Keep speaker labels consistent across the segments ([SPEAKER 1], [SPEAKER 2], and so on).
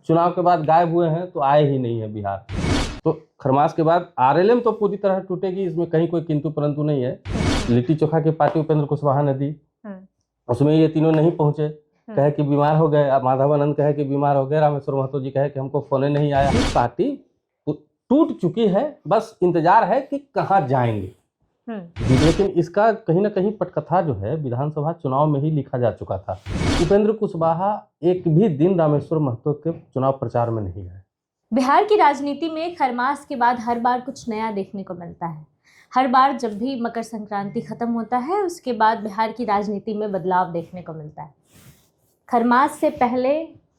[SPEAKER 1] चुनाव के बाद गायब हुए हैं तो आए ही नहीं है बिहार। तो खरमास के बाद आरएलएम तो पूरी तरह टूटेगी, इसमें कहीं कोई किंतु परंतु नहीं है। लिट्टी चोखा की पार्टी उपेंद्र कुशवाहा ने दी, उसमें ये तीनों नहीं पहुंचे, कहे कि बीमार हो गए, माधव आनंद कहे कि बीमार हो गए, रामेश्वर महतो जी कहे कि हमको फोन नहीं आया। पार्टी टूट चुकी है, बस इंतजार है कि कहाँ जाएंगे। लेकिन इसका कहीं ना कहीं पटकथा जो है विधानसभा चुनाव में ही लिखा जा चुका था। उपेंद्र कुशवाहा एक भी दिन रामेश्वर महतो के चुनाव प्रचार में नहीं गए।
[SPEAKER 2] बिहार की राजनीति में खरमास के बाद हर बार कुछ नया देखने को मिलता है। हर बार जब भी मकर संक्रांति खत्म होता है उसके बाद बिहार की राजनीति में बदलाव देखने को मिलता है। खरमास से पहले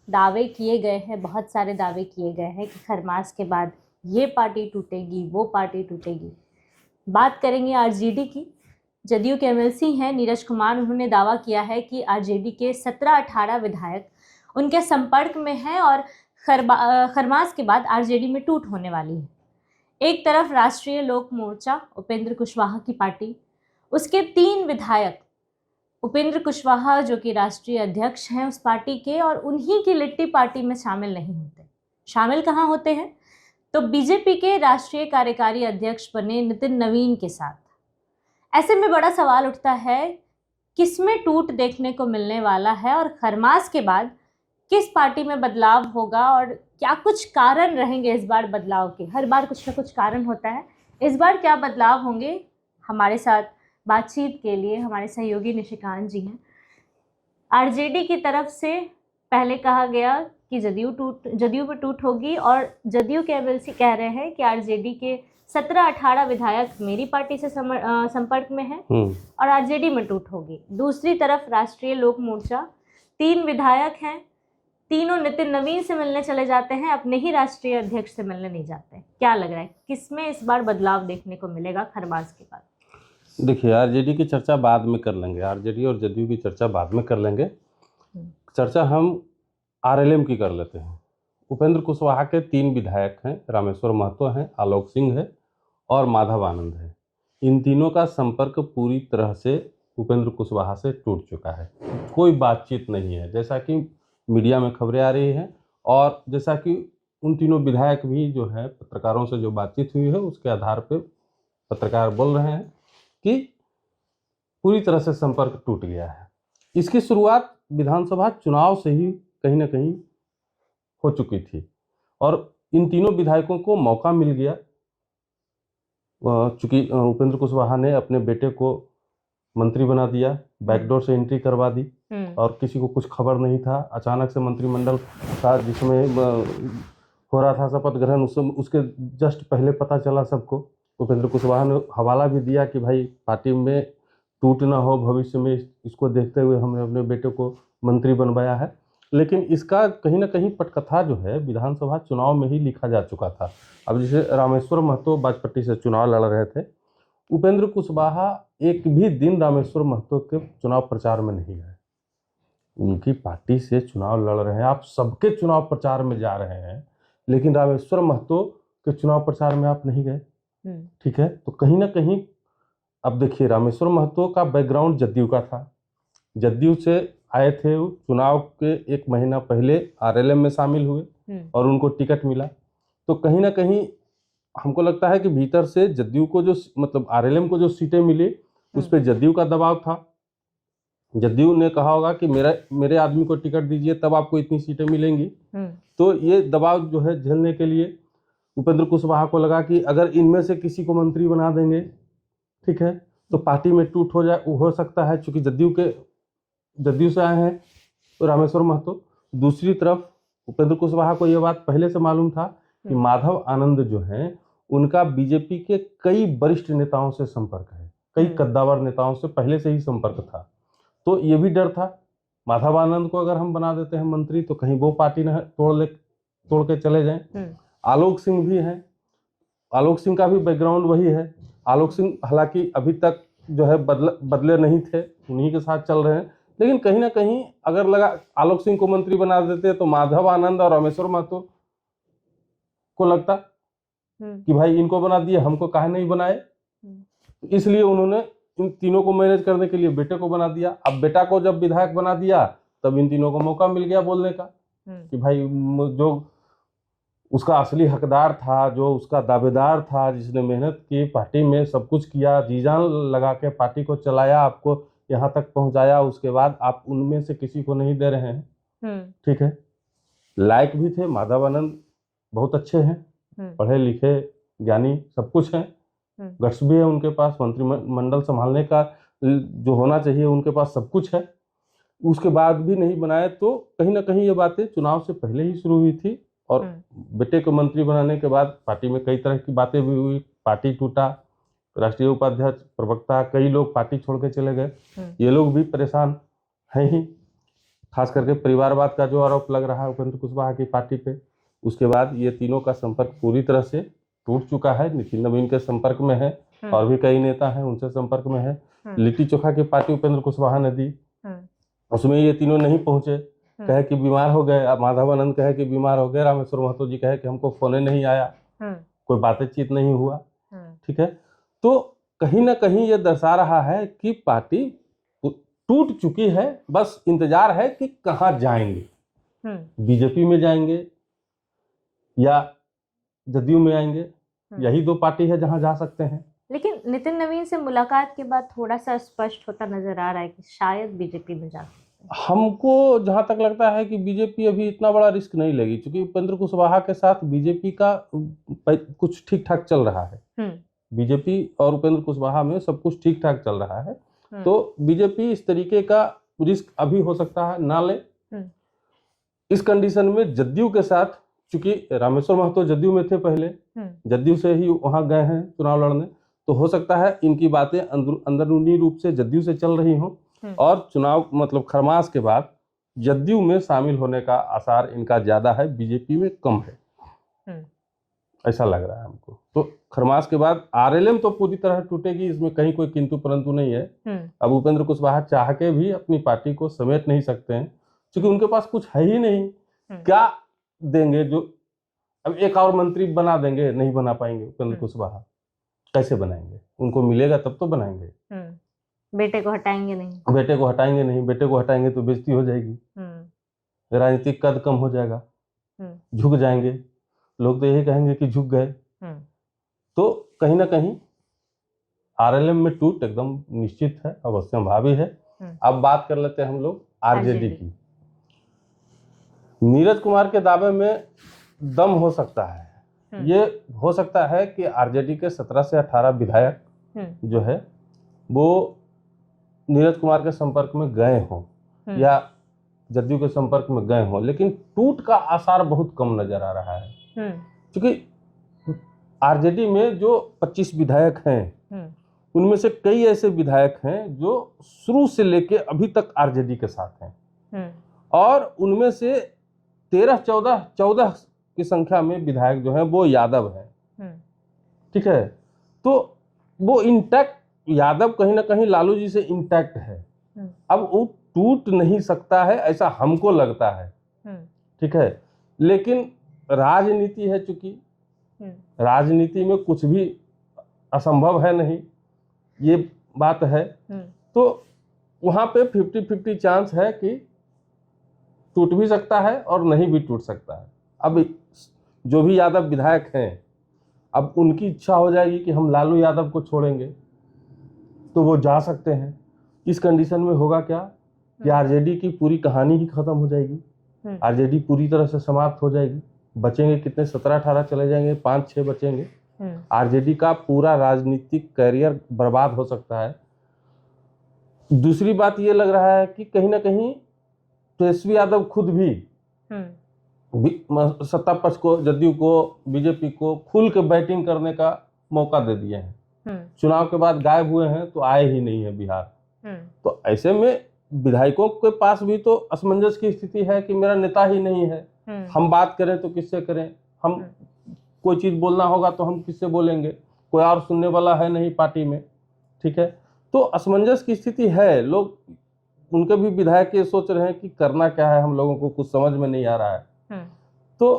[SPEAKER 2] दावे किए गए हैं, बहुत सारे दावे किए गए हैं कि खरमास के बाद ये पार्टी टूटेगी, वो पार्टी टूटेगी। बात करेंगे आरजेडी की। जदयू के एमएलसी हैं नीरज कुमार, उन्होंने दावा किया है कि आरजेडी के 17-18 विधायक उनके संपर्क में हैं और खरमास के बाद आरजेडी में टूट होने वाली है। एक तरफ राष्ट्रीय लोक मोर्चा उपेंद्र कुशवाहा की पार्टी, उसके 3 विधायक उपेंद्र कुशवाहा जो कि राष्ट्रीय अध्यक्ष हैं उस पार्टी के, और उन्हीं की लिट्टी पार्टी में शामिल नहीं होते। शामिल कहाँ होते हैं? तो बीजेपी के राष्ट्रीय कार्यकारी अध्यक्ष बने नितिन नवीन के साथ। ऐसे में बड़ा सवाल उठता है किसमें टूट देखने को मिलने वाला है और खरमास के बाद किस पार्टी में बदलाव होगा और क्या कुछ कारण रहेंगे इस बार बदलाव के। हर बार कुछ ना कुछ कारण होता है, इस बार क्या बदलाव होंगे? हमारे साथ बातचीत के लिए हमारे सहयोगी निशिकांत जी हैं। आरजेडी की तरफ से पहले कहा गया कि जदयू में टूट होगी और जदयू के एमएलसी कह रहे हैं कि आरजेडी के 17-18 विधायक मेरी पार्टी से संपर्क में हैं और आरजेडी में टूट होगी। दूसरी तरफ राष्ट्रीय लोक मोर्चा, 3 विधायक हैं, तीनों नितिन नवीन से मिलने चले जाते हैं, अपने ही राष्ट्रीय अध्यक्ष से मिलने नहीं जाते। क्या लग रहा है किसमें इस बार बदलाव देखने को मिलेगा खरमास के बाद?
[SPEAKER 1] देखिए, आरजेडी की चर्चा बाद में कर लेंगे, आरजेडी और जदयू की चर्चा बाद में कर लेंगे। चर्चा हम आरएलएम की कर लेते हैं। उपेंद्र कुशवाहा के 3 विधायक हैं, रामेश्वर महतो हैं, आलोक सिंह है और माधव आनंद है। इन तीनों का संपर्क पूरी तरह से उपेंद्र कुशवाहा से टूट चुका है, कोई बातचीत नहीं है, जैसा कि मीडिया में खबरें आ रही हैं और जैसा कि उन तीनों विधायक भी जो है पत्रकारों से जो बातचीत हुई है उसके आधार पर पत्रकार बोल रहे हैं कि पूरी तरह से संपर्क टूट गया है। इसकी शुरुआत विधानसभा चुनाव से ही कहीं ना कहीं हो चुकी थी और इन तीनों विधायकों को मौका मिल गया। चूंकि उपेंद्र कुशवाहा ने अपने बेटे को मंत्री बना दिया, बैकडोर से एंट्री करवा दी और किसी को कुछ खबर नहीं था। अचानक से मंत्रिमंडल का जिसमें हो रहा था शपथ ग्रहण, उसके जस्ट पहले पता चला सबको। उपेंद्र कुशवाहा ने हवाला भी दिया कि भाई पार्टी में टूट ना हो भविष्य में, इसको देखते हुए हमने अपने बेटे को मंत्री बनवाया है। लेकिन इसका कहीं ना कहीं पटकथा जो है विधानसभा चुनाव में ही लिखा जा चुका था। अब जैसे रामेश्वर महतो बाजपट्टी से चुनाव लड़ रहे थे, उपेंद्र कुशवाहा एक भी दिन रामेश्वर महतो के चुनाव प्रचार में नहीं गए। उनकी पार्टी से चुनाव लड़ रहे हैं, आप सबके चुनाव प्रचार में जा रहे हैं, लेकिन रामेश्वर महतो के चुनाव प्रचार में आप नहीं गए। ठीक है, तो कहीं ना कहीं अब देखिए, रामेश्वर महतो का बैकग्राउंड जदयू का था, जदयू से आए थे, चुनाव के 1 महीना पहले आरएलएम में शामिल हुए और उनको टिकट मिला। तो कहीं ना कहीं हमको लगता है कि भीतर से जदयू को जो मतलब आरएलएम को जो सीटें मिली उस पर जदयू का दबाव था। जदयू ने कहा होगा कि मेरे आदमी को टिकट दीजिए तब आपको इतनी सीटें मिलेंगी। तो ये दबाव जो है झेलने के लिए उपेंद्र कुशवाहा को लगा कि अगर इनमें से किसी को मंत्री बना देंगे, ठीक है, तो पार्टी में टूट हो सकता है। चूंकि जदयू से आए हैं तो रामेश्वर महतो। दूसरी तरफ उपेंद्र कुशवाहा को यह बात पहले से मालूम था कि माधव आनंद जो हैं उनका बीजेपी के कई वरिष्ठ नेताओं से संपर्क है, कई कद्दावर नेताओं से पहले से ही संपर्क था। तो ये भी डर था, माधव आनंद को अगर हम बना देते हैं मंत्री तो कहीं वो पार्टी न तोड़ के चले जाएं। आलोक सिंह भी हैं, आलोक सिंह का भी बैकग्राउंड वही है। आलोक सिंह हालांकि अभी तक जो है बदले नहीं थे, उन्हीं के साथ चल रहे हैं, लेकिन कहीं ना कहीं अगर लगा आलोक सिंह को मंत्री बना देते तो माधव आनंद और रामेश्वर महतो को लगता कि भाई इनको बना दिए, हमको काहे नहीं बनाए। इसलिए उन्होंने इन तीनों को मैनेज करने के लिए बेटे को बना दिया। अब बेटा को जब विधायक बना दिया तब इन तीनों को मौका मिल गया बोलने का। कि भाई जो उसका असली हकदार था, जो उसका दावेदार था, जिसने मेहनत की, पार्टी में सब कुछ किया, जी जान लगा के पार्टी को चलाया, आपको यहाँ तक पहुँचाया, उसके बाद आप उनमें से किसी को नहीं दे रहे हैं। ठीक है, लायक भी थे, माधव आनंद बहुत अच्छे हैं, पढ़े लिखे ज्ञानी सब कुछ हैं, गट्स भी है उनके पास, मंत्रिमंडल संभालने का जो होना चाहिए उनके पास सब कुछ है, उसके बाद भी नहीं बनाए। तो कहीं ना कहीं ये बातें चुनाव से पहले ही शुरू हुई थी, और बेटे को मंत्री बनाने के बाद पार्टी में कई तरह की बातें भी हुई, पार्टी टूटा, राष्ट्रीय उपाध्यक्ष, प्रवक्ता, कई लोग पार्टी छोड़ के चले गए, ये लोग भी परेशान हैं ही, खास करके परिवारवाद का जो आरोप लग रहा है उपेंद्र कुशवाहा की पार्टी पे। उसके बाद ये तीनों का संपर्क पूरी तरह से टूट चुका है, नितिन नवीन के संपर्क में है, और भी कई नेता हैं उनसे संपर्क में है। लिट्टी चोखा की पार्टी उपेंद्र कुशवाहा ने दी, उसमें ये तीनों नहीं पहुंचे, कहे कि बीमार हो गए, माधव आनंद कहे कि बीमार हो गए, रामेश्वर महतो जी कहे कि हमको फोन नहीं आया, कोई बातचीत नहीं हुआ। ठीक है, तो कहीं ना कहीं ये दर्शा रहा है कि पार्टी टूट चुकी है, बस इंतजार है कि कहाँ जाएंगे, बीजेपी में जाएंगे या जदयू में आएंगे, यही दो पार्टी है जहां जा सकते हैं।
[SPEAKER 2] लेकिन नितिन नवीन से मुलाकात के बाद थोड़ा सा स्पष्ट होता नजर आ रहा है कि शायद बीजेपी में जा सकते हैं।
[SPEAKER 1] हमको जहां तक लगता है कि बीजेपी अभी इतना बड़ा रिस्क नहीं लेगी, क्योंकि उपेंद्र कुशवाहा के साथ बीजेपी का कुछ ठीक ठाक चल रहा है, बीजेपी और उपेंद्र कुशवाहा में सब कुछ ठीक ठाक चल रहा है, तो बीजेपी इस तरीके का रिस्क अभी हो सकता है ना ले। इस कंडीशन में जदयू के साथ, चूंकि रामेश्वर महतो जदयू में थे पहले, जदयू से ही वहां गए हैं चुनाव लड़ने, तो हो सकता है इनकी बातें अंदरूनी रूप से जदयू से चल रही हों, और चुनाव मतलब खरमास के बाद जदयू में शामिल होने का आसार इनका ज्यादा है, बीजेपी में कम है, ऐसा लग रहा है हमको। तो खरमास के बाद आरएलएम तो पूरी तरह टूटेगी, इसमें कहीं कोई किंतु परंतु नहीं है। अब उपेंद्र कुशवाहा चाह के भी अपनी पार्टी को समेट नहीं सकते हैं, क्योंकि उनके पास कुछ है ही नहीं। क्या देंगे? जो अब एक और मंत्री बना देंगे, नहीं बना पाएंगे उपेंद्र कुशवाहा, कैसे बनाएंगे? उनको मिलेगा तब तो बनाएंगे।
[SPEAKER 2] बेटे को हटाएंगे नहीं,
[SPEAKER 1] बेटे को हटाएंगे नहीं, बेटे को हटाएंगे तो बेइज्जती हो जाएगी, राजनीतिक कद कम हो जाएगा, झुक जाएंगे लोग, तो यही कहेंगे कि झुक गए। तो कहीं ना कहीं आरएलएम में टूट एकदम निश्चित है, अवश्यंभावी है। अब बात कर लेते हैं हम लोग आरजेडी की। नीरज कुमार के दावे में दम हो सकता है, ये हो सकता है कि आरजेडी के 17 से 18 विधायक जो है वो नीरज कुमार के संपर्क में गए हों या जदयू के संपर्क में गए हों, लेकिन टूट का आसार बहुत कम नजर आ रहा है, क्योंकि आरजेडी में जो 25 विधायक हैं उनमें से कई ऐसे विधायक हैं जो शुरू से लेके अभी तक आरजेडी के साथ हैं, और उनमें से 14 की संख्या में विधायक जो हैं वो यादव हैं। ठीक है, तो वो इंटैक्ट, यादव कहीं ना कहीं लालू जी से इंटैक्ट है, अब वो टूट नहीं सकता है ऐसा हमको लगता है। ठीक है, लेकिन राजनीति है, चूंकि राजनीति में कुछ भी असंभव है नहीं, ये बात है, तो वहां पे 50-50 चांस है कि टूट भी सकता है और नहीं भी टूट सकता है। अब जो भी यादव विधायक हैं, अब उनकी इच्छा हो जाएगी कि हम लालू यादव को छोड़ेंगे, तो वो जा सकते हैं। इस कंडीशन में होगा क्या कि आरजेडी की पूरी कहानी ही खत्म हो जाएगी, आरजेडी पूरी तरह से समाप्त हो जाएगी। बचेंगे कितने? 17-18 चले जाएंगे, 5-6 बचेंगे। आरजेडी का पूरा राजनीतिक कैरियर बर्बाद हो सकता है। दूसरी बात ये लग रहा है कि कहीं ना कहीं तेजस्वी यादव खुद भी सत्ता पक्ष को, जदयू को, बीजेपी को खुल के बैटिंग करने का मौका दे दिए हैं। चुनाव के बाद गायब हुए हैं, तो आए ही नहीं है बिहार। तो ऐसे में विधायकों के पास भी तो असमंजस की स्थिति है कि मेरा नेता ही नहीं है, हम बात करें तो किससे करें, हम कोई चीज बोलना होगा तो हम किससे बोलेंगे, कोई और सुनने वाला है नहीं पार्टी में। ठीक है, तो असमंजस की स्थिति है। लोग, उनके भी विधायक ये सोच रहे हैं कि करना क्या है, हम लोगों को कुछ समझ में नहीं आ रहा है। तो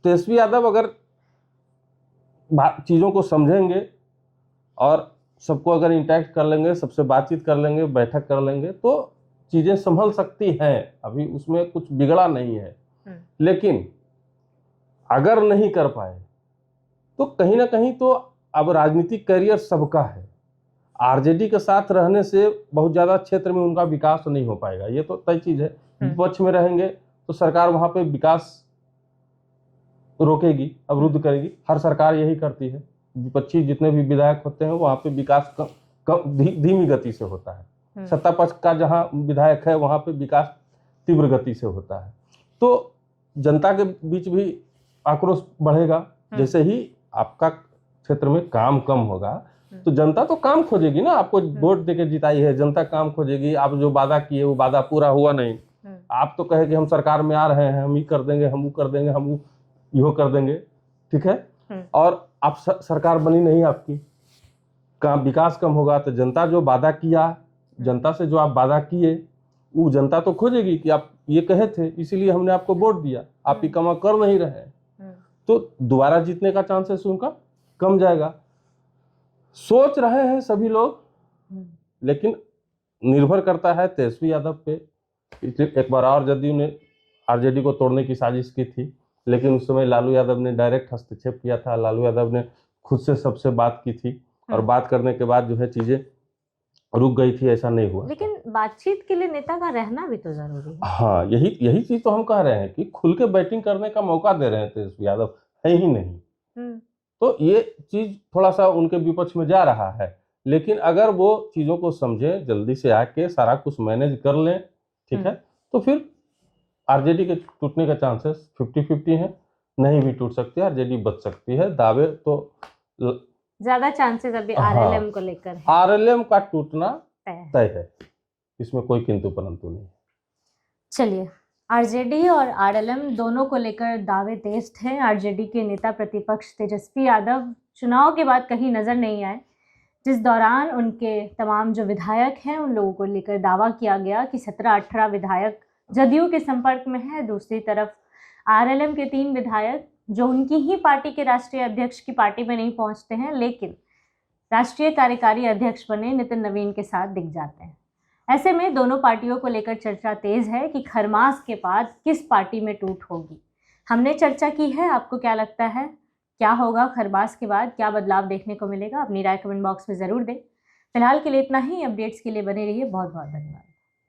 [SPEAKER 1] तेजस्वी यादव अगर चीजों को समझेंगे और सबको अगर इंटैक्ट कर लेंगे, सबसे बातचीत कर लेंगे, बैठक कर लेंगे, तो चीजें संभल सकती हैं। अभी उसमें कुछ बिगड़ा नहीं है। लेकिन अगर नहीं कर पाए तो कहीं ना कहीं तो अब राजनीतिक करियर सबका है। आरजेडी के साथ रहने से बहुत ज़्यादा क्षेत्र में उनका विकास नहीं हो पाएगा, ये तो तय चीज़ है। विपक्ष में रहेंगे तो सरकार वहाँ पे विकास रोकेगी, अवरुद्ध करेगी। हर सरकार यही करती है। विपक्षी जितने भी विधायक होते हैं वहाँ पे विकास धीमी गति से होता है। सत्ता पक्ष का जहाँ विधायक है वहाँ पे विकास तीव्र गति से होता है। तो जनता के बीच भी आक्रोश बढ़ेगा। जैसे ही आपका क्षेत्र में काम कम होगा तो जनता तो काम खोजेगी ना। आपको वोट देके जिताई है, जनता काम खोजेगी। आप जो वादा किए वो वादा पूरा हुआ नहीं, आप तो कहे कि हम सरकार में आ रहे हैं, हम ये कर देंगे, हम वो कर देंगे, हम वो यो कर देंगे, ठीक है। और आप सरकार बनी नहीं, आपकी काम विकास कम होगा तो जनता जो वादा किया, जनता से जो आप वादा किए वो जनता तो खोजेगी कि आप ये कहे थे इसीलिए हमने आपको वोट दिया, आप ये काम कर नहीं रहे हैं, तो दोबारा जीतने का चांसेस उनका कम जाएगा। सोच रहे हैं सभी लोग, लेकिन निर्भर करता है तेजस्वी यादव पे। एक बार और जदयू ने आरजेडी को तोड़ने की साजिश की थी, लेकिन उस समय लालू यादव ने डायरेक्ट हस्तक्षेप किया था। लालू यादव ने खुद से सबसे बात की थी और बात करने के बाद जो है चीजें रुक गई थी, ऐसा नहीं हुआ।
[SPEAKER 2] लेकिन बातचीत के लिए नेता का रहना भी तो जरूरी है।
[SPEAKER 1] हाँ, यही चीज तो हम कह रहे हैं कि खुल के बैटिंग करने का मौका दे रहे हैं तेजस्वी यादव, है ही नहीं। तो ये चीज थोड़ा सा उनके विपक्ष में जा रहा है, लेकिन अगर वो चीजों को समझे, जल्दी से आके सारा कुछ मैनेज कर लें, ठीक है, तो फिर आरजेडी के टूटने का चांसेस 50-50 है। नहीं भी टूट सकती है, आरजेडी बच सकती है। दावे तो
[SPEAKER 2] ज्यादा चांसेस अभी आरएलएम को लेकर है।
[SPEAKER 1] आरएलएम का टूटना तय है, इसमें कोई किंतु परंतु नहीं।
[SPEAKER 2] चलिए, आरजेडी और आरएलएम दोनों को लेकर दावे तेज थे। आरजेडी के नेता प्रतिपक्ष तेजस्वी यादव चुनाव के बाद कहीं नजर नहीं आए, जिस दौरान उनके तमाम जो विधायक हैं उन लोगों को लेकर दावा किया गया कि 17-18 विधायक जदयू के संपर्क में है। दूसरी तरफ आरएलएम के 3 विधायक जो उनकी ही पार्टी के राष्ट्रीय अध्यक्ष की पार्टी में नहीं पहुंचते हैं, लेकिन राष्ट्रीय कार्यकारी अध्यक्ष बने नितिन नवीन के साथ दिख जाते हैं। ऐसे में दोनों पार्टियों को लेकर चर्चा तेज है कि खरमास के बाद किस पार्टी में टूट होगी। हमने चर्चा की है, आपको क्या लगता है, क्या होगा खरमास के बाद, क्या बदलाव देखने को मिलेगा? अपनी राय कमेंट बॉक्स में ज़रूर दें। फिलहाल के लिए इतना ही। अपडेट्स के लिए बने रहिए। बहुत बहुत धन्यवाद।